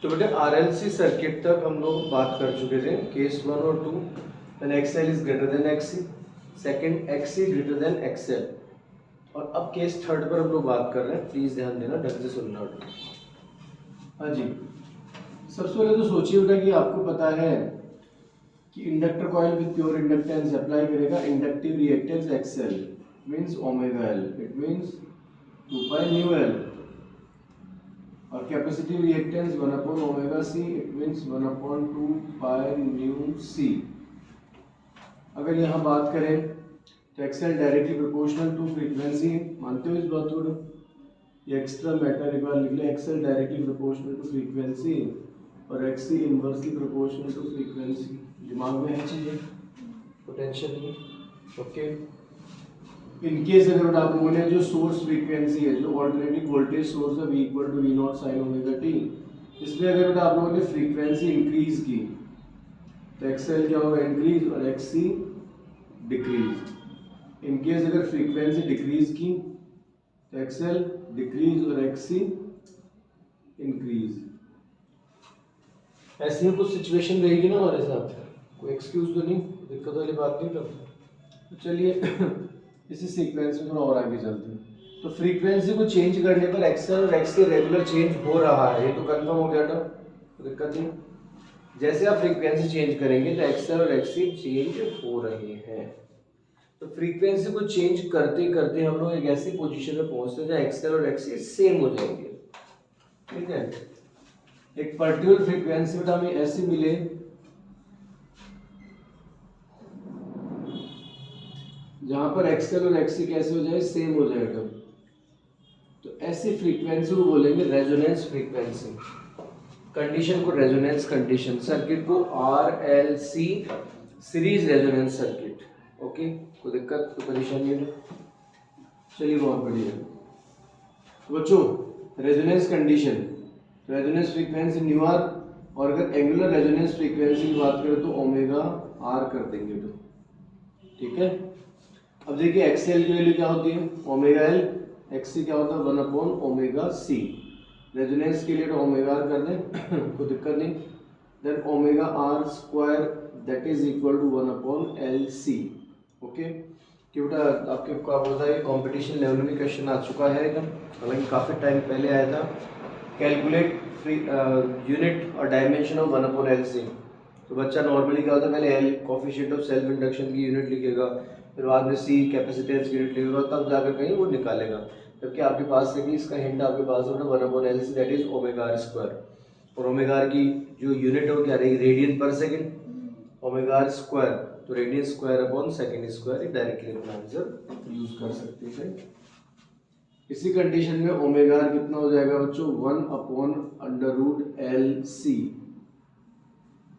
तो बेटे RLC circuit तक हम लोग बात कर चुके थे, केस 1 और 2, when XL is greater than XC, second XC greater than XL. और अब केस थर्ड पर हम लोग बात कर रहे हैं, प्लीज ध्यान देना, ढंग से सुनना। हाँ जी, सबसे पहले तो सोचिए बेटा कि आपको पता है कि inductor coil with pure inductance apply करेगा inductive reactance XL means omega L, it means 2 pi nu L, और capacitive reactance 1 upon omega C, it means 1 upon 2 pi nu C. अगर यहाँ बात करें तो XL directly proportional to frequency, मानते हो इस बात को? ये एक्स्ट्रा मैटर एक बार लिख ले, XL directly proportional to frequency और XC inversely proportional to frequency. दिमाग में है चीजें, पोटेंशियल नहीं, ओके। इनकेस अगर आप लोगों ने जो सोर्स फ्रीक्वेंसी है, जो ऑल्टरनेटिंग वोल्टेज सोर्स है V equal to V0 sine omega T, इसमें अगर आप लोगों ने फ्रीक्वेंसी इंक्रीज की तो एक्सएल क्या होगा? इंक्रीज, और एक्सी डिक्रीज। इनकेस अगर फ्रीक्वेंसी डिक्रीज की तो एक्सएल डिक्रीज और एक्सी इंक्रीज। ऐसी ही कुछ सिचुएशन रहेगी ना हमारे साथ, कोई एक्सक्यूज तो नहीं, दिक्कत वाली बात नहीं करते। तो चलिए इसी सीक्वेंस में थोड़ा और आगे चलते हैं। तो फ्रीक्वेंसी को चेंज करने पर एक्सएल और एक्सी रेगुलर चेंज हो रहा है, ये तो कंफर्म हो गया था, तो दिक्कत नहीं। जैसे आप फ्रीक्वेंसी चेंज करेंगे तो एक्सएल और एक्सी चेंज हो रहे हैं। तो फ्रीक्वेंसी को चेंज करते करते हम लोग एक ऐसी पोजीशन में पहुंचते हैं जहाँ एक्सएल और एक्सी सेम हो जाएंगे, ठीक है। एक पर्टिकुलर फ्रीक्वेंसी पर हमें ऐसी मिले जहां पर एक्सएल और एक्सी कैसे हो जाए? सेम हो जाएगा। तो ऐसी फ्रीक्वेंसी को बोलेंगे रेजोनेंस फ्रीक्वेंसी। कंडीशन को रेजोनेंस कंडीशन, सर्किट को RLC series resonance circuit, okay. कोई दिक्कत, कोई परेशानी नहीं? चलिए बहुत बढ़िया। तो बच्चों resonance condition, resonance frequency nu R, और अगर एंगुलर रेजोनेंस फ्रीक्वेंसी की बात करें तो ओमेगा आर कर देंगे, तो ठीक है। अब देखिए एक्सएल की वैल्यू क्या होती है? ओमेगा एल, एक्सी क्या होता है? 1 अपॉन ओमेगा सी। रेजोनेंस के लिए तो ओमेगा आर कर दें कोई दिक्कत नहीं। Then omega R square that is equal to 1 upon L C, okay. कि बेटा आपके क्या बोलता है, कंपटीशन लेवल में क्वेश्चन आ चुका है एकदम, हालांकि काफ़ी टाइम पहले आया था। कैलकुलेट यूनिट और dimension of 1 upon L C. तो बच्चा नॉर्मली क्या होता है, पहले L coefficient of self induction की यूनिट लिखेगा, फिर बाद में सी कैपेसिटेंस की यूनिट लिखेगा, तब जाकर कहीं वो निकालेगा। जबकि आपके पास से भी इसका हिंट आपके पास होगा 1 upon L C that is omega R square, और ओमेगा आर की जो यूनिट है वो क्या रहेगी? Radian per second. Omega R square तो radian square upon second square, directly अपना आंसर यूज कर सकते हैं। इसी कंडीशन में ओमेगा आर कितना हो जाएगा बच्चों? 1 upon under root L C.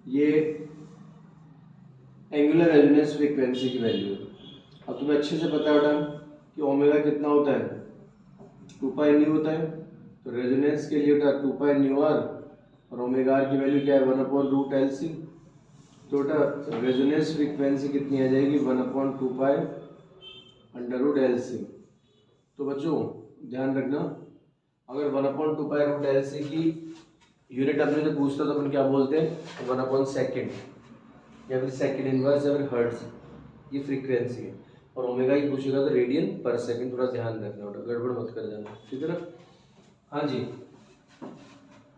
ये एंगुलर रेजोनेंस फ्रीक्वेंसी की वैल्यू है। अब तुम्हें अच्छे से पता है बेटा कि ओमेगा कितना होता है? 2 पाई न्यू होता है। तो रेजोनेंस के लिए बेटा 2 पाई न्यू आर, और ओमेगा आर की वैल्यू क्या है? 1 अपॉन रूट एल सी। तो बेटा रेजोनेंस फ्रीक्वेंसी कितनी आ जाएगी? 1 upon 2 pi under root L C. तो बच्चों ध्यान रखना, अगर 1 upon 2 pi root L C की यूनिट अपने से पूछता तो अपन क्या बोलते हैं? 1 अपॉन सेकेंड, या फिर सेकेंड इनवर्स, या फिर हर्ट्ज, ये फ्रीक्वेंसी है। और ओमेगा ही पूछेगा तो रेडियन पर सेकंड, थोड़ा ध्यान रखना बेटा, गड़बड़ मत कर जाना, ठीक है ना? हाँ जी,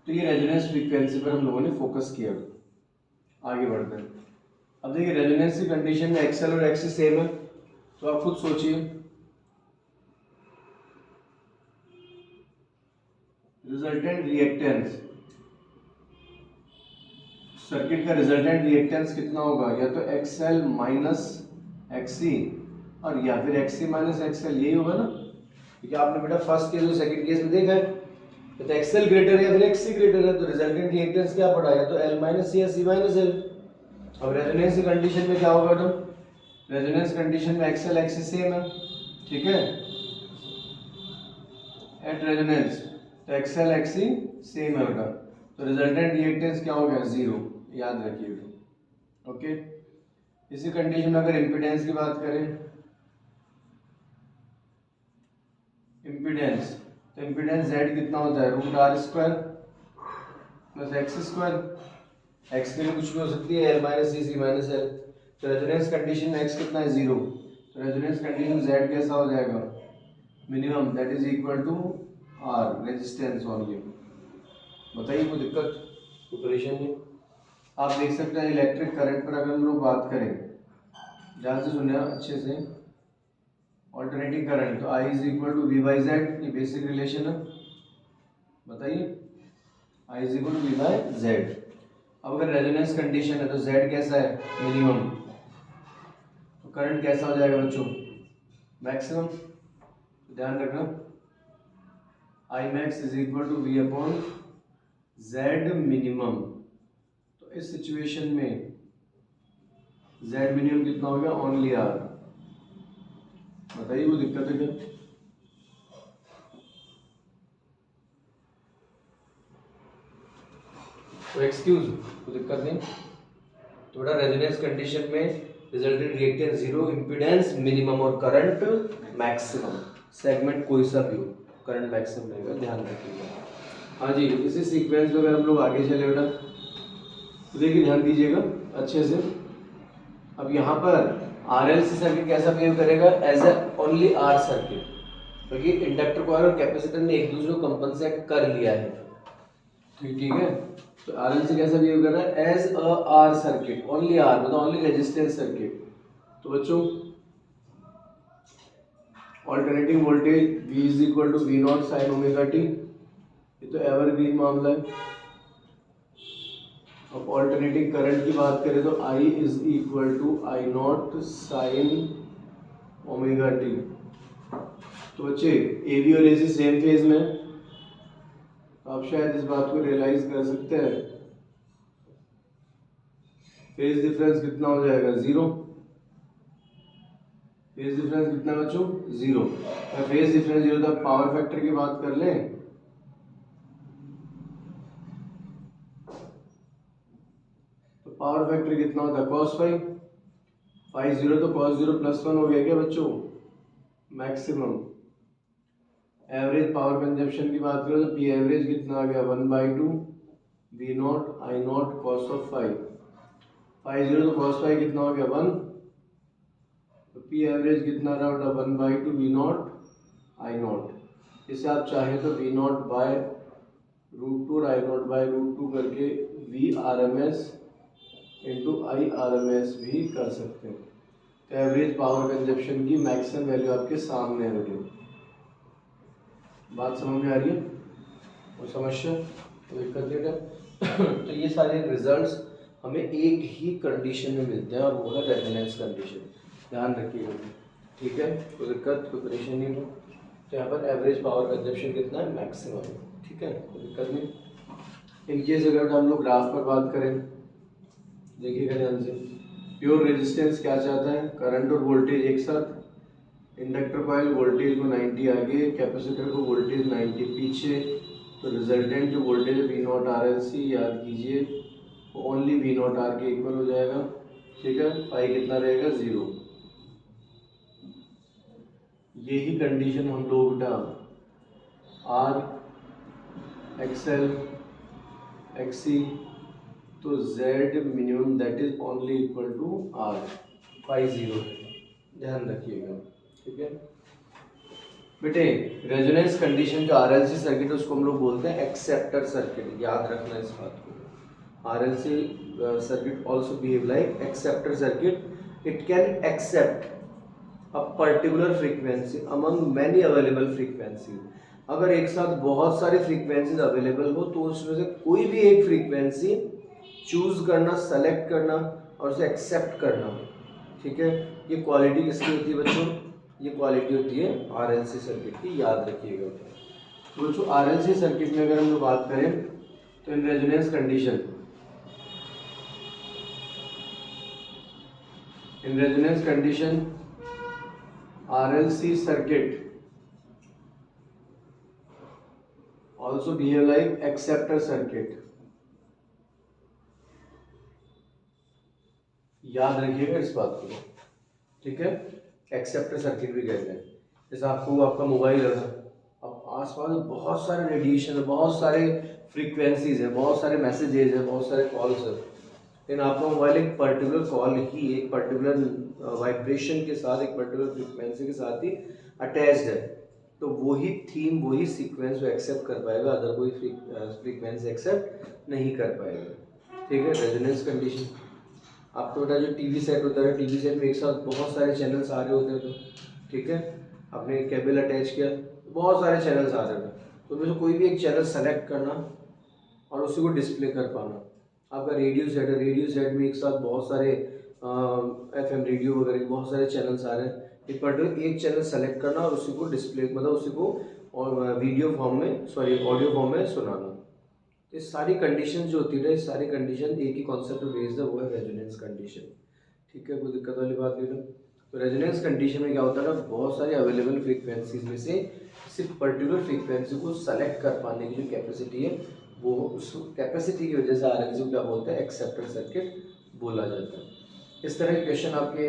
तो ये रेजोनेंस फ्रीक्वेंसी पर हम लोगों ने फोकस किया। आगे बढ़ते हैं। अब देखिए रेजोनेंस की कंडीशन में एक्सएल और एक्सी सेम है, तो आप खुद सोचिए रिजल्टेंट रिएक्टेंस, सर्किट का रिजल्टेंट रिएक्टेंस कितना होगा? या तो एक्सएल माइनस एक्सी, और या फिर एक्सी माइनस एक्सएल, यही होगा ना? क्योंकि आपने बेटा फर्स्ट केस और सेकंड केस में देखा है, तो एक्सएल ग्रेटर है या फिर एक्सी ग्रेटर है, तो रिजल्टेंट रिएक्टेंस क्या पड़ा? या तो एल माइनस सी या सी माइनस एल। अब रेजोनेंस की कंडीशन में क्या होगा? तो रेजोनेंस कंडीशन में एक्सएल एक्सी सेम है, ठीक है। एट रेजोनेंस तो एक्सएल एक्सी सेम है बेटा, तो रिजल्टेंट रिएक्टेंस क्या हो गया? 0, याद रखिए, ओके। इसी कंडीशन में अगर इम्पीडेंस की बात करें, इम्पीडेंस, तो इम्पीडेंस Z कितना होता है? Root R square, plus X square. X के लिए कुछ भी हो सकती है, L minus C, C minus L. तो रेजोनेंस कंडीशन में एक्स कितना है, 0। तो रेजोनेंस कंडीशन जेड कैसा हो जाएगा, minimum, that is equal to R, resistance only. बताइए कोई दिक्कत, कोई परेशानी? आप देख सकते हैं इलेक्ट्रिक करंट पर अगर हम लोग बात करें, ध्यान से सुनना अच्छे से, ऑल्टरनेटिंग करंट, तो I is equal to V by Z, ये बेसिक रिलेशन है। बताइए, I is equal to V by Z. अब अगर रेजोनेंस कंडीशन है तो जेड कैसा है, मिनिमम, तो करंट कैसा हो जाएगा बच्चों, मैक्सिमम। ध्यान रखना, I max is equal to V upon Z minimum. तो इस सिचुएशन में जेड मिनिमम कितना हो गया, ओनली आर। बताइए वो दिक्कत है क्या? तो एक्सक्यूज, कोई दिक्कत नहीं। थोड़ा रेजोनेंस कंडीशन में रिजल्टेंट रिएक्टेंस 0, इम्पीडेंस मिनिमम और करंट मैक्सिमम। सेगमेंट कोई सा भी हो, करंट मैक्सिमम रहेगा, ध्यान रखिएगा। हाँ जी, इसी सीक्वेंस में अगर हम लोग आगे चले बेटा, तो देखिए ध्यान दीजिएगा अच्छे से। अब यहाँ पर RLC सर्किट कैसा बिहेव करेगा, as a only R circuit, क्योंकि इंडक्टर कॉइल और कैपेसिटर ने एक दूसरे को कंपनसेट कर लिया है। ठीक है, तो RLC कैसा बिहेव कर रहा है, as a R circuit, only R, मतलब ओनली रेजिस्टेंस सर्किट। तो बच्चों alternating voltage V is equal to V naught sine omega T, ये तो एवरग्रीन मामला है। अब ऑल्टरनेटिंग करंट की बात करें तो I is equal to I naught sine omega T. तो बच्चे AB और AC सेम फेज में, तो आप शायद इस बात को रियलाइज कर सकते हैं, फेज डिफरेंस कितना हो जाएगा, 0। फेज डिफरेंस कितना बच्चों, 0। फेज डिफरेंस 0 था, पावर फैक्टर की बात कर लें, तो पावर फैक्टर कितना होता है, cos फाइव। फाइव 0 तो cos 0 प्लस 1 हो गया क्या बच्चों, मैक्सिमम। एवरेज पावर कंजप्शन की बात करें तो पी एवरेज कितना आ गया, 1/2 V naught I naught cos of five. Five 0 तो cos फाइव कितना हो गया, 1। तो पी एवरेज कितना रहा बेटा, 1/2 वी नॉट आई नॉट। इसे आप चाहे तो वी नॉट बाय √2 और आई नॉट बाय √2 करके V R M S into I R M S भी कर सकते हैं। तो एवरेज पावर कंजप्शन की मैक्सिमम वैल्यू आपके सामने है बेटे। बात समझ में आ रही है, और समस्या तो दिक्कत नहीं। तो ये सारे रिजल्ट्स हमें एक ही कंडीशन में मिलते हैं, और वो है रेजोनेंस कंडीशन। ध्यान रखिएगा, ठीक है, कोई दिक्कत कोई परेशानी नहीं हो। तो यहाँ पर एवरेज पावर कंजप्शन कितना है, मैक्सिमम है, ठीक है, कोई दिक्कत नहीं। इन केस अगर हम लोग ग्राफ पर बात करें, देखिएगा ध्यान से, प्योर रेजिस्टेंस क्या चाहता है, करंट और वोल्टेज एक साथ। इंडक्टर कॉइल वोल्टेज को 90 आगे, कैपेसिटर को वोल्टेज 90 पीछे। तो रिजल्टेंट जो वोल्टेज है V naught R L C, याद कीजिए वो ओनली वी नॉट आर के इक्वल हो जाएगा, ठीक है। फाई कितना रहेगा, 0। यही कंडीशन हम लोग बेटा आर एक्सएल एक्सी, तो Z minimum that is only equal to R, phi 0 है, ध्यान रखिएगा, ठीक है बेटे। रेजोनेंस कंडीशन जो आरएलसी सर्किट है उसको हम लोग बोलते हैं एक्सेप्टर सर्किट, याद रखना इस बात को। R L C circuit also behave like acceptor circuit, it can accept a particular frequency among many available frequency. अगर एक साथ बहुत सारे फ्रीक्वेंसीज अवेलेबल हो तो उसमें से कोई भी एक फ्रीक्वेंसी चूज करना, सेलेक्ट करना और उसे एक्सेप्ट करना, ठीक है। ये क्वालिटी किसकी होती है बच्चों, ये क्वालिटी होती है आरएलसी सर्किट की, याद रखिएगा। तो बच्चों आरएलसी सर्किट में अगर हम लोग बात करें तो इन रेजोनेंस कंडीशन, इन resonance condition RLC circuit also behave like acceptor circuit, याद रखिएगा इस बात को, ठीक है। एक्सेप्टर सर्किट भी कहते हैं। जैसे आपको आपका मोबाइल है, अब आसपास बहुत सारे रेडिएशन है, बहुत सारे फ्रीक्वेंसीज है, बहुत सारे मैसेजेस है, बहुत सारे कॉल्स है, लेकिन आपका मोबाइल एक पर्टिकुलर कॉल ही एक पर्टिकुलर वाइब्रेशन के साथ, एक पर्टिकुलर फ्रीक्वेंसी के साथ ही अटैच्ड है, तो वही थीम, वही सीक्वेंस वो एक्सेप्ट कर पाएगा, अदर कोई फ्रीक्वेंसी एक्सेप्ट नहीं कर पाएगा। ठीक है, रेजोनेंस कंडीशन। आपको बेटा जो टीवी सेट होता है, टीवी सेट में एक साथ बहुत सारे चैनल्स आ रहे होते हैं, तो ठीक है, आपने केबल अटैच किया, बहुत सारे चैनल्स आ रहे हैं, तो उसमें से कोई भी एक चैनल सेलेक्ट करना और उसी को डिस्प्ले कर पाना। आपका रेडियो सेट है, रेडियो सेट में एक साथ बहुत सारे FM रेडियो वगैरह बहुत सारे चैनल्स आ रहे हैं, एक पर्टिकुलर एक चैनल सेलेक्ट करना और उसी को डिस्प्ले, मतलब उसी को और वीडियो फॉर्म में, सॉरी ऑडियो फॉर्म में सुनाना। तो ये सारी कंडीशन जो होती है, सारी कंडीशन एक ही कॉन्सेप्ट पे बेस्ड है, वो है रेजोनेंस कंडीशन। ठीक है, कोई दिक्कत वाली बात नहीं है। तो रेजोनेंस कंडीशन में क्या होता है ना, बहुत सारी अवेलेबल फ्रीक्वेंसीज में से सिर्फ पर्टिकुलर फ्रीक्वेंसी को सेलेक्ट कर पाने की जो कैपेसिटी है, वो उस कैपेसिटी की वजह से RLC को क्या बोलते हैं, एक्सेप्टर सर्किट बोला जाता है। इस तरह के क्वेश्चन आपके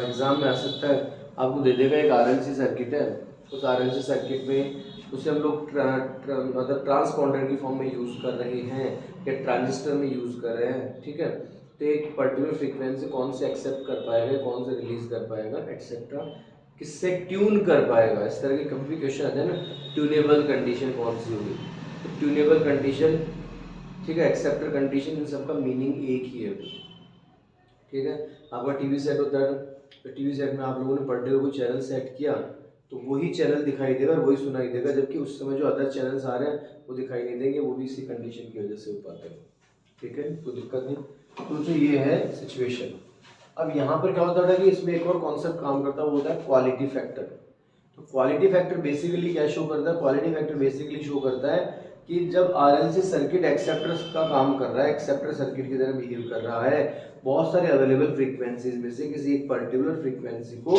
एग्जाम में आ सकता है। आपको दे देगा एक RLC सर्किट है, उस RLC सर्किट में उसे हम लोग मतलब ट्रांसपॉन्डर की फॉर्म में यूज़ कर रहे हैं या ट्रांजिस्टर में यूज़ कर रहे हैं। ठीक है, तो एक पर्टिकुलर फ्रीक्वेंसी कौन से एक्सेप्ट कर पाएगा, कौन से रिलीज कर पाएगा, एक्सेट्रा, किससे ट्यून कर पाएगा, इस तरह के कभी भी क्वेश्चन आते हैं ना, ट्यूनेबल कंडीशन कौन सी होगी, तो ट्यूनेबल कंडीशन, ठीक है, एक्सेप्टर कंडीशन, इन सबका मीनिंग एक ही है। ठीक है, आपका टीवी सेट होता है, तो टीवी सेट में आप लोगों ने पर्टिकुलर कोई चैनल सेट किया तो वही चैनल दिखाई देगा और वही सुनाई देगा, जबकि उस समय जो अदर चैनल्स आ रहे हैं वो दिखाई नहीं देंगे, वो भी इसी कंडीशन की वजह से हो पाता है। ठीक है, कोई दिक्कत नहीं। तो ये है सिचुएशन। अब यहाँ पर क्या होता है कि इसमें एक और कॉन्सेप्ट काम करता है, वो होता है क्वालिटी फैक्टर। तो क्वालिटी फैक्टर बेसिकली क्या शो करता है, क्वालिटी फैक्टर बेसिकली शो करता है कि जब RLC सर्किट एक्सेप्टर का काम कर रहा है, एक्सेप्टर सर्किट की तरह बिहेव कर रहा है, बहुत सारे अवेलेबल फ्रीक्वेंसीज में से किसी एक पर्टिकुलर फ्रीक्वेंसी को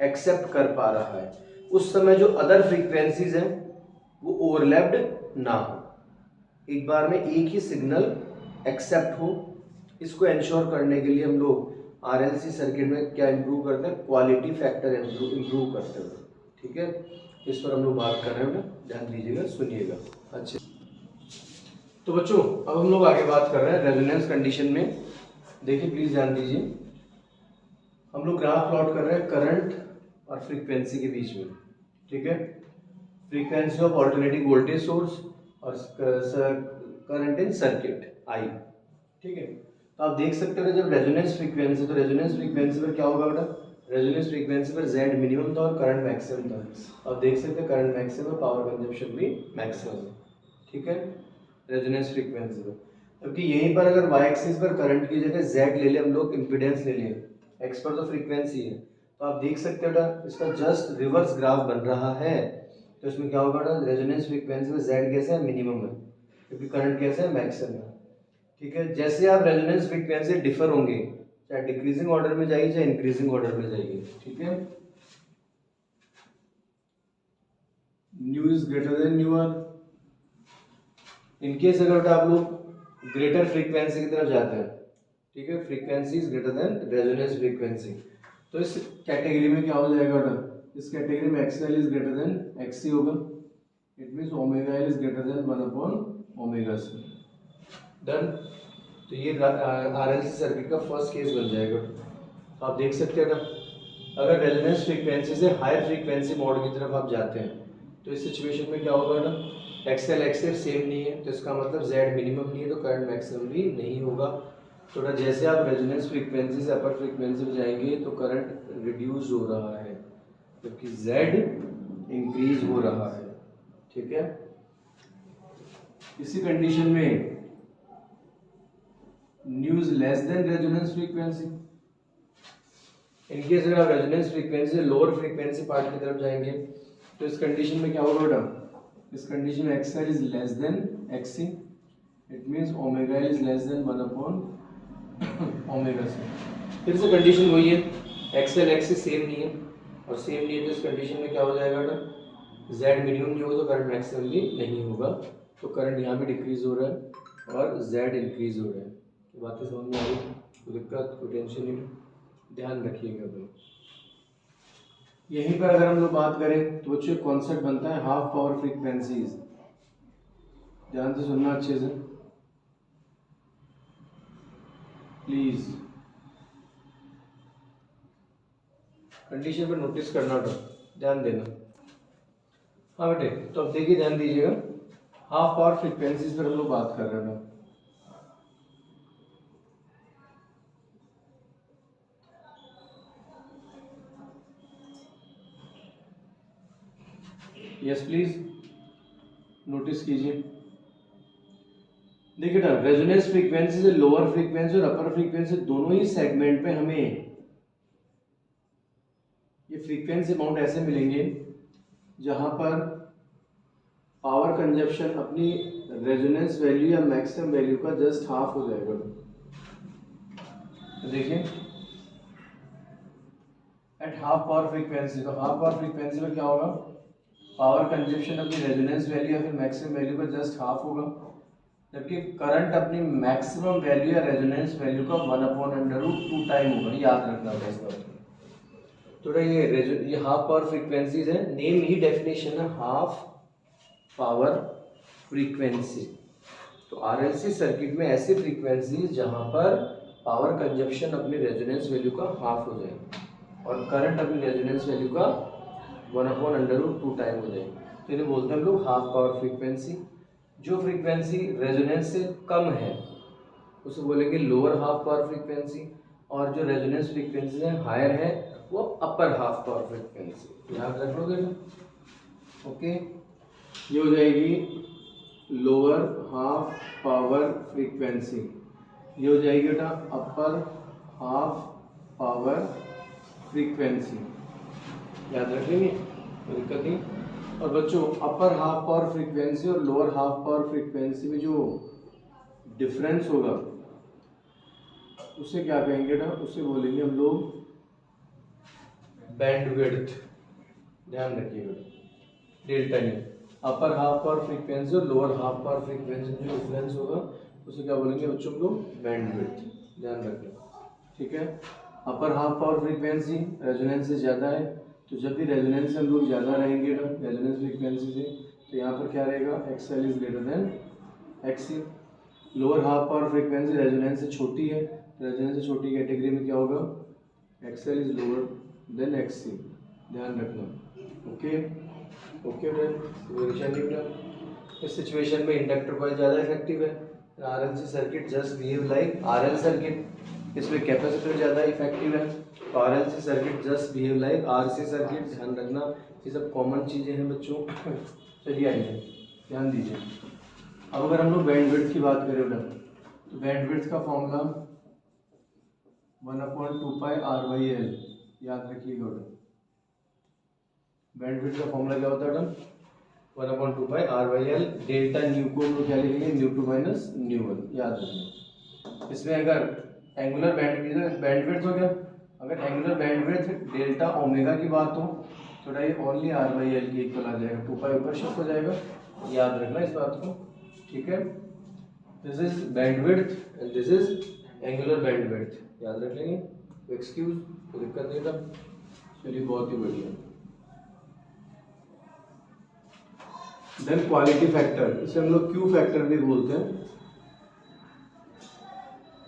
एक्सेप्ट कर पा रहा है, उस समय जो अदर फ्रीक्वेंसीज हैं वो ओवरलैप्ड ना हो, एक बार में एक ही सिग्नल एक्सेप्ट हो। इसको इंश्योर करने के लिए हम लोग RLC सर्किट में क्या इंप्रूव करते हैं, क्वालिटी फैक्टर इंप्रूव करते हैं। ठीक है, इस पर हम लोग बात कर रहे हैं, ध्यान दीजिएगा, सुनिएगा। अच्छा, तो बच्चों अब हम लोग आगे बात कर रहे हैं रेजोनेंस कंडीशन में। देखिए प्लीज ध्यान दीजिए, हम लोग ग्राफ प्लॉट कर रहे हैं करंट और फ्रीक्वेंसी के बीच में। ठीक है, frequency of alternating voltage source और करंट इन सर्किट आई। ठीक है, तो आप देख सकते हो जब रेजोनेंस फ्रीक्वेंसी, तो रेजोनेंस फ्रीक्वेंसी पर क्या होगा बेटा, रेजोनेंस फ्रीक्वेंसी पर Z मिनिमम था और करंट मैक्सिमम था। आप देख सकते हैं करंट मैक्सिमम, पावर कंजप्शन भी मैक्सिमम है। ठीक है, रेजोनेंस फ्रीक्वेंसी पर, जबकि यहीं पर अगर y एक्सिस पर करंट की जगह Z ले ले हम लोग, इम्पीडेंस ले लें, x पर तो फ्रीक्वेंसी है, तो आप देख सकते हो बेटा इसका जस्ट रिवर्स ग्राफ बन रहा है। तो इसमें क्या होगा बेटा, रेजोनेंस फ्रीक्वेंसी में Z कैसा है, मिनिमम है, क्योंकि करंट कैसा है, मैक्सिमम है। ठीक है, जैसे आप रेजोनेंस फ्रीक्वेंसी डिफर होंगे, चाहे डिक्रीजिंग ऑर्डर में जाइए चाहे इंक्रीजिंग ऑर्डर में जाइए। ठीक है, new is greater then newer. In case अगर आप लोग ग्रेटर फ्रीक्वेंसी की तरफ जाते हैं, ठीक है, frequency is greater then resonance frequency, तो इस कैटेगरी में क्या हो जाएगा बेटा, इस कैटेगरी में XL is greater than XC होगा, it means omega L is greater than 1/ओमेगा C। डन। तो ये RLC सर्किट का फर्स्ट केस बन जाएगा। तो आप देख सकते हैं ना, अगर रेजोनेंस फ्रीक्वेंसी से हायर फ्रीक्वेंसी मोड की तरफ आप जाते हैं, तो इस सिचुएशन में क्या होगा ना, XL XF सेम नहीं है, तो इसका मतलब Z मिनिमम नहीं है, तो करंट मैक्सिमम भी नहीं होगा। तो ना जैसे आप रेजोनेंस फ्रीक्वेंसी से अपर फ्रीक्वेंसी में जाएंगे तो करंट रिड्यूस हो रहा है, जबकि Z इंक्रीज हो रहा है। ठीक है, इसी कंडीशन में new is less then resonance frequency. In case अगर आप रेजोनेंस फ्रीक्वेंसी से लोअर फ्रीक्वेंसी पार्ट की तरफ जाएंगे, तो इस कंडीशन में क्या होगा बेटा, इस कंडीशन में XL is less than XC, it means omega L is less than 1/ओमेगा C। फिर से कंडीशन वही है, XL XC सेम नहीं है, और सेम नहीं है तो इस कंडीशन में क्या हो जाएगा बेटा, Z मिनिमम नहीं होगा तो करंट मैक्सिमम भी नहीं होगा, तो करंट यहाँ भी डिक्रीज हो रहा है और Z इंक्रीज हो रहा है। बातें समझ में आ रही, कोई दिक्कत, कोई टेंशन नहीं, ध्यान रखिएगा भाई। यहीं पर अगर हम लोग बात करें तो बच्चों कॉन्सेप्ट बनता है हाफ पावर फ्रीक्वेंसीज। ध्यान से सुनना अच्छे से प्लीज। कंडीशन पर नोटिस करना था, ध्यान देना। हाँ बेटे, तो अब देखिए ध्यान दीजिएगा, हाफ पावर फ्रीक्वेंसीज पर हम लोग बात कर रहे हैं। यस प्लीज नोटिस कीजिए। देखिए ना, रेजोनेंस फ्रीक्वेंसी से लोअर फ्रीक्वेंसी और अपर फ्रीक्वेंसी दोनों ही सेगमेंट पे हमें ये फ्रीक्वेंसी अमाउंट ऐसे मिलेंगे जहां पर पावर कंजप्शन अपनी रेजोनेंस वैल्यू या मैक्सिमम वैल्यू का जस्ट हाफ हो जाएगा। तो देखिए एट हाफ पावर फ्रीक्वेंसी, तो हाफ पावर फ्रीक्वेंसी में क्या होगा, पावर कंजप्शन अपनी रेजोनेंस वैल्यू या फिर मैक्सिमम वैल्यू का जस्ट हाफ होगा, जबकि करंट अपनी मैक्सिमम वैल्यू या रेजोनेंस वैल्यू का 1/√2 टाइम होगा। याद रखना होगा इस बात को। तो ये हाफ पावर फ्रीक्वेंसीज है, नेम ही डेफिनेशन है हाफ पावर फ्रीक्वेंसी। तो आरएलसी सर्किट में ऐसी फ्रीक्वेंसीज जहां पर पावर कंजप्शन अपनी रेजोनेंस वैल्यू का हाफ हो जाए और करंट अपनी रेजोनेंस वैल्यू का 1/√2 टाइम हो जाए, तो इन्हें बोलते हैं हम लोग हाफ पावर फ्रीक्वेंसी। जो फ्रीक्वेंसी रेजोनेंस से कम है उसे बोलेंगे लोअर हाफ पावर फ्रीक्वेंसी, और जो रेजोनेंस फ्रीक्वेंसी है हायर है वो अपर हाफ पावर फ्रीक्वेंसी। याद रख लोगे ना, ओके। ये हो जाएगी लोअर हाफ पावर फ्रीक्वेंसी, ये हो जाएगी बेटा अपर हाफ पावर फ्रीक्वेंसी। याद रखेंगे, कोई दिक्कत नहीं। और बच्चों अपर हाफ पावर फ्रीक्वेंसी और लोअर हाफ पावर फ्रीक्वेंसी में जो डिफरेंस होगा उसे क्या कहेंगे ना, उसे बोलेंगे हम लोग बैंड विड्थ। ध्यान रखिएगा, delta nu. Upper half power frequency और लोअर हाफ पावर फ्रीक्वेंसी में जो डिफरेंस होगा उसे क्या बोलेंगे बच्चों लोग, बैंड विड्थ। ध्यान रखना, ठीक है। Upper half power frequency resonance से ज़्यादा है, तो जब भी रेजोनेंस हम लोग ज़्यादा रहेंगे ना रेजोनेंस फ्रीक्वेंसी से, तो यहाँ पर क्या रहेगा, XL is greater then एक्ससी। Lower half power frequency resonance से छोटी है, रेजोनेंस से छोटी कैटेगरी में क्या होगा, एक्सएल इज लोअर देन एक्ससी। ध्यान रखना, ओके ओके बेटा। इस सिचुएशन में इंडक्टर कॉइल ज़्यादा इफेक्टिव है, RLC circuit just behave like RL circuit. इसमें कैपेसिटर ज़्यादा इफेक्टिव है, तो RLC circuit just behave like RC circuit. ध्यान रखना, ये सब कॉमन चीज़ें हैं बच्चों। चलिए आइए ध्यान दीजिए। अब अगर हम लोग बैंडविड्थ की बात करें बेटा, तो बैंडविड्थ का फॉर्मूला 1/2 पाई R/L। याद रखिएगा बेटा, बैंडविड्थ का फॉर्मूला क्या होता है बेटा, 1/2 पाई R/L। डेल्टा न्यू को हम लोग क्या लिखेंगे, न्यू2 माइनस न्यू1। याद रखिए, इसमें अगर एंगुलर बैंडविड्थ हो गया, अगर एंगुलर बैंडविड्थ डेल्टा ओमेगा की बात हो तो ये ओनली R/L की इक्वल आ जाएगा, 2 पाई ऊपर शिफ्ट हो जाएगा। याद रखना इस बात को, ठीक है। This is bandwidth and this is angular bandwidth. याद रख लेंगे, एक्सक्यूज, कोई दिक्कत नहीं था। चलिए बहुत ही बढ़िया। देन क्वालिटी फैक्टर, इसे हम लोग क्यू फैक्टर भी बोलते हैं।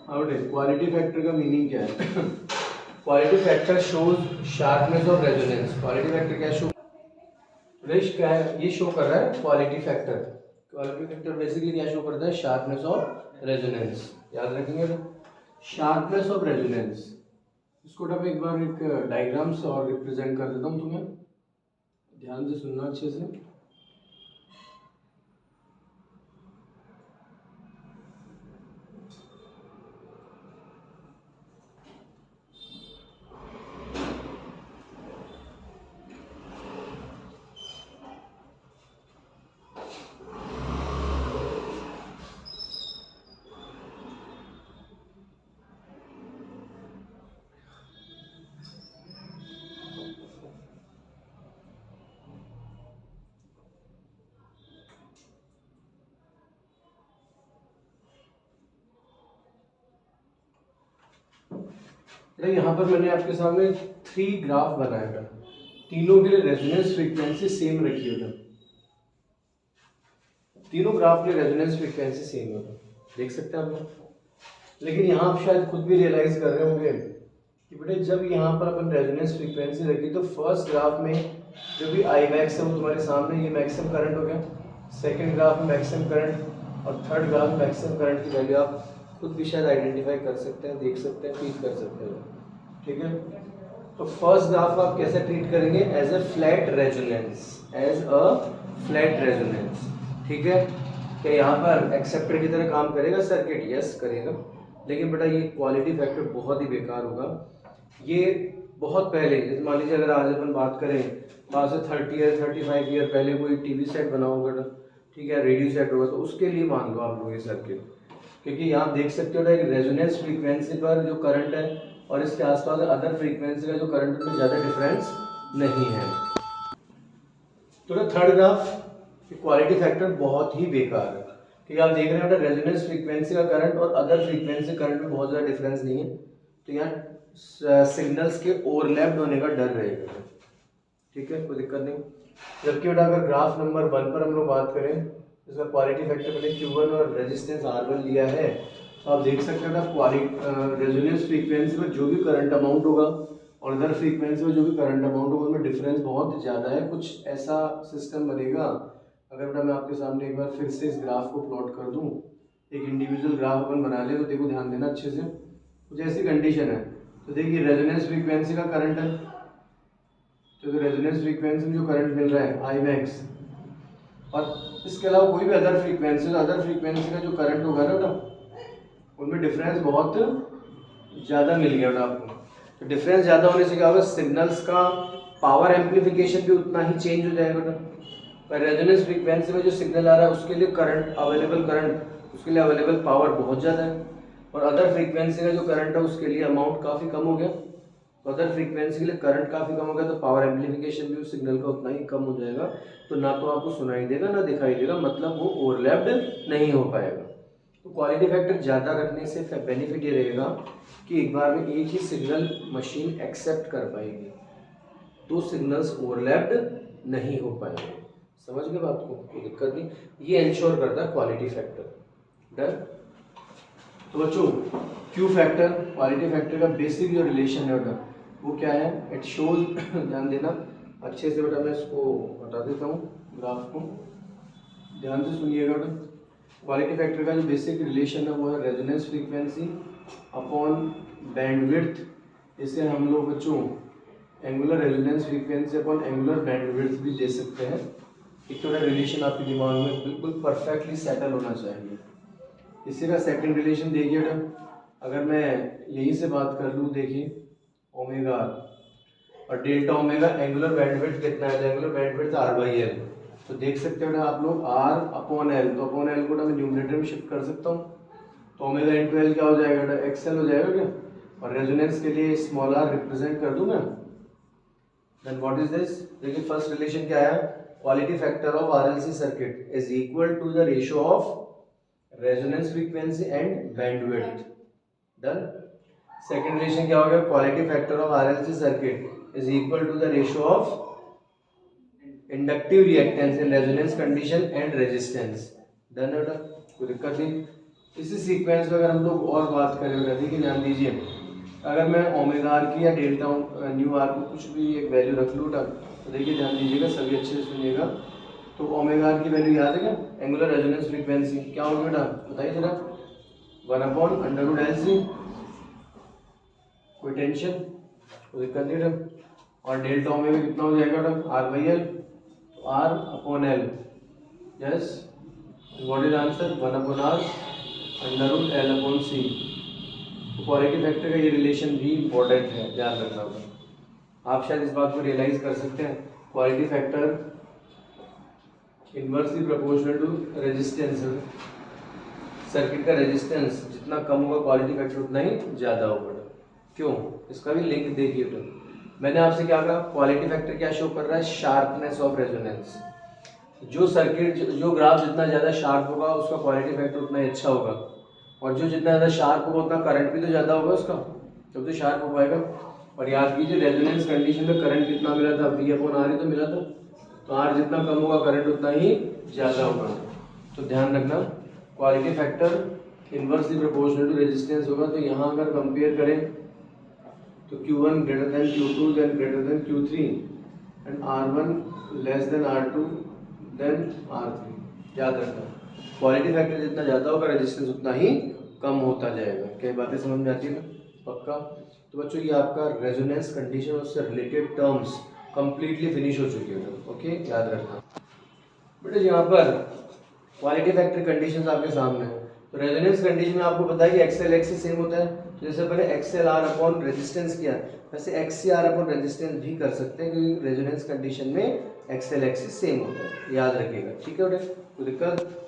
अब क्वालिटी फैक्टर का मीनिंग क्या है? Quality factor shows sharpness of resonance. Quality factor क्या शो, क्या है, ये शो कर रहा है quality factor. Quality factor basically क्या शो करता है, शार्पनेस ऑफ रेजोनेंस। याद रखेंगे शार्पनेस ऑफ रेजोनेंस। इसको मैं एक बार एक डायग्राम से और रिप्रेजेंट कर देता हूँ तुम्हें, ध्यान से सुनना अच्छे से। यहाँ पर मैंने आपके सामने 3 ग्राफ बनाया था, तीनों के लिए रेजोनेंस फ्रीक्वेंसी सेम रखी होगा। तीनों ग्राफ की रेजोनेंस फ्रीक्वेंसी सेम होगा, देख सकते हैं आप लोग। लेकिन यहाँ आप शायद खुद भी रियलाइज कर रहे होंगे कि बेटे जब यहाँ पर अपन रेजोनेंस फ्रीक्वेंसी रखी तो फर्स्ट ग्राफ में जो भी आई मैक्स है वो तुम्हारे सामने ये मैक्सिमम करंट हो गया, सेकंड ग्राफ में मैक्सिमम करंट और थर्ड ग्राफ में मैक्सिमम करंट की वैल्यू आप खुद भी शायद आइडेंटिफाई कर सकते हैं, देख सकते हैं, फील कर सकते हैं, ठीक है। तो फर्स्ट ग्राफ आप कैसे ट्रीट करेंगे, as a flat resonance, as a flat resonance, ठीक है। क्या यहाँ पर एक्सेप्टर की तरह काम करेगा सर्किट? यस करेगा, लेकिन बेटा ये क्वालिटी फैक्टर बहुत ही बेकार होगा। ये बहुत पहले, जैसे मान लीजिए अगर आज अपन बात करें आज से 30 ईयर 35 ईयर पहले कोई टीवी सेट बना होगा, ठीक है, रेडियो सेट होगा, तो उसके लिए मान लो आप लोग ये सर्किट, क्योंकि यहाँ देख सकते हो एक रेजोनेंस फ्रीक्वेंसी पर जो करंट है और इसके आसपास अदर फ्रीक्वेंसी का जो करंट है ज़्यादा डिफरेंस नहीं है। तो थर्ड ग्राफ क्वालिटी फैक्टर बहुत ही बेकार है, क्योंकि आप देख रहे हैं रेजोनेंस फ्रीक्वेंसी का करंट और अदर फ्रीक्वेंसी करंट में बहुत ज़्यादा डिफरेंस नहीं है, तो यहाँ सिग्नल्स के ओवरलैप्ड होने का डर रहेगा, ठीक है, कोई दिक्कत नहीं। जबकि बेटा अगर ग्राफ नंबर 1 पर हम लोग बात करें, इसका क्वालिटी फैक्टर मैंने Q1 और रेजिस्टेंस R1 लिया है, तो आप देख सकते हो क्वालिटी रेजोनेंस फ्रीक्वेंसी में जो भी करंट अमाउंट होगा और अदर फ्रीक्वेंसी में जो भी करंट अमाउंट होगा उनमें डिफरेंस बहुत ज़्यादा है। कुछ ऐसा सिस्टम बनेगा, अगर बेटा मैं आपके सामने एक बार फिर से इस ग्राफ को प्लॉट कर दूं, एक इंडिविजुअल ग्राफ अपन बना ले, तो देखो ध्यान देना अच्छे से, कुछ ऐसी कंडीशन है, तो देखिए रेजोनेंस फ्रीक्वेंसी का करंट है, तो रेजोनेंस फ्रीक्वेंसी में जो करंट मिल रहा है आई मैक्स, और इसके अलावा कोई भी अदर फ्रीक्वेंसी, तो अदर फ्रीक्वेंसी का जो करंट होगा ना बेटा उनमें डिफरेंस बहुत ज़्यादा मिल गया बेटा आपको। तो डिफरेंस ज़्यादा होने से क्या होगा, सिग्नल्स का पावर एम्पलीफिकेशन भी उतना ही चेंज हो जाएगा बेटा। पर रेजोनेंस फ्रीक्वेंसी में जो सिग्नल आ रहा है उसके लिए करंट अवेलेबल, करंट उसके लिए अवेलेबल पावर बहुत ज़्यादा है, और अदर फ्रीक्वेंसी का जो करंट है उसके लिए अमाउंट काफ़ी कम हो गया, तो अदर फ्रीक्वेंसी के लिए करंट काफ़ी कम हो गया, तो पावर एम्पलीफिकेशन भी उस सिग्नल का उतना ही कम हो जाएगा, तो ना तो आपको सुनाई देगा ना दिखाई देगा, मतलब वो ओवरलैप्ड नहीं हो पाएगा। तो क्वालिटी फैक्टर ज़्यादा रखने से बेनिफिट ये रहेगा कि एक बार में एक ही सिग्नल मशीन एक्सेप्ट कर पाएगी, तो सिग्नल्स ओवरलैप्ड नहीं हो पाएंगे। समझ गए बात को, कोई दिक्कत नहीं, ये इंश्योर करता है क्वालिटी फैक्टर। डन। तो बच्चों क्यू फैक्टर क्वालिटी फैक्टर का बेसिक जो रिलेशन है बेटा वो क्या है, इट शोज ध्यान देना अच्छे से बेटा, मैं इसको बता देता हूँ ग्राफ को, ध्यान से सुनिएगा बेटा। क्वालिटी फैक्टर का जो बेसिक रिलेशन है वो है रेजोनेंस फ्रीक्वेंसी अपॉन बैंडविड्थ, इसे हम लोग बच्चों angular resonance frequency upon angular bandwidth भी दे सकते हैं। एक तो रिलेशन आपके दिमाग में बिल्कुल परफेक्टली सेटल होना चाहिए। इसी का सेकंड रिलेशन देखिए बेटा, अगर मैं यहीं से बात कर लूँ, देखिए ओमेगा और डेल्टा ओमेगा एंगुलर बैंडविड्थ कितना है, एंगुलर बैंडविड्थ R/L, तो देख सकते हो आप लोग R अपॉन L, तो अपॉन L को मैं न्यूमरेटर में शिफ्ट कर सकता हूँ, तो ओमेगा इंटू L क्या हो जाएगा बेटा, XL हो जाएगा क्या, और रेजोनेंस के लिए स्मॉल r रिप्रेजेंट कर दूँ मैं। देन व्हाट इज दिस, देखिए फर्स्ट रिलेशन क्या है, quality factor of RLC circuit is equal to the ratio of resonance frequency and bandwidth. Done. Second relation क्या हो गया, quality factor of RLC circuit is equal to the ratio of inductive reactance in resonance condition and resistance. Done है बेटा, कोई दिक्कत नहीं। इसी sequence में अगर हम लोग और बात करें बेटा, देखिए ध्यान दीजिए, अगर मैं ओमेगा आर की या डेल्टा न्यू आर को कुछ भी एक वैल्यू रख लूँ बेटा, तो देखिए ध्यान दीजिएगा, सभी अच्छे से सुनिएगा। तो ओमेगा आर की वैल्यू याद है क्या, एंगुलर रेजोनेंस फ्रीक्वेंसी क्या होगी बेटा, बताइए जरा, 1/√LC, कोई टेंशन, कोई दिक्कत नहीं बेटा। और डेल्टा ओमेगा कितना हो जाएगा बेटा, R/L, तो R upon L, yes, what is answer, 1/R√L/C। तो क्वालिटी फैक्टर का ये रिलेशन भी इम्पोर्टेंट है, ध्यान रखना होगा। आप शायद इस बात को रियलाइज कर सकते हैं, quality factor inversely proportional to resistance है, सर्किट का रेजिस्टेंस जितना कम होगा क्वालिटी फैक्टर उतना ही ज़्यादा होगा। क्यों, इसका भी लिंक देखिए। तो मैंने आपसे क्या कहा, क्वालिटी फैक्टर क्या शो कर रहा है, शार्पनेस ऑफ रेजोनेंस। जो सर्किट जो ग्राफ जितना ज़्यादा शार्प होगा उसका क्वालिटी फैक्टर उतना ही अच्छा होगा, और जो जितना ज़्यादा शार्प होगा उतना करंट भी तो ज़्यादा होगा उसका, तब तो शार्प हो पाएगा। और याद कीजिए रेजोनेंस कंडीशन में करंट कितना मिला था, V/R ही तो मिला था, तो R जितना कम होगा करंट उतना ही ज़्यादा होगा। तो ध्यान रखना quality factor inversely proportional to resistance होगा। तो यहाँ अगर कंपेयर करें तो Q1 greater than Q2 then greater than Q3 and R1 less than R2 then R3। याद रखना क्वालिटी फैक्टर जितना ज़्यादा होगा रेजिस्टेंस उतना ही कम होता जाएगा। क्या बातें समझ में आती है ना? पक्का। तो बच्चों ये आपका रेजोनेंस कंडीशन और उससे रिलेटेड टर्म्स कंप्लीटली फिनिश हो चुके हैं। ओके, याद रखना बेटा। यहाँ पर क्वालिटी फैक्टर कंडीशंस आपके सामने है। तो रेजोनेंस कंडीशन में आपको पता है कि एक्सएल एक्स से सेम होता है। तो जैसे पहले एक्सएल आर अपॉन रेजिस्टेंस किया, वैसे X C R upon resistance भी कर सकते हैं क्योंकि रेजोनेंस कंडीशन में एक्सएल एक्स से सेम होता है। याद रखिएगा, ठीक है बेटा? कोई दिक्कत?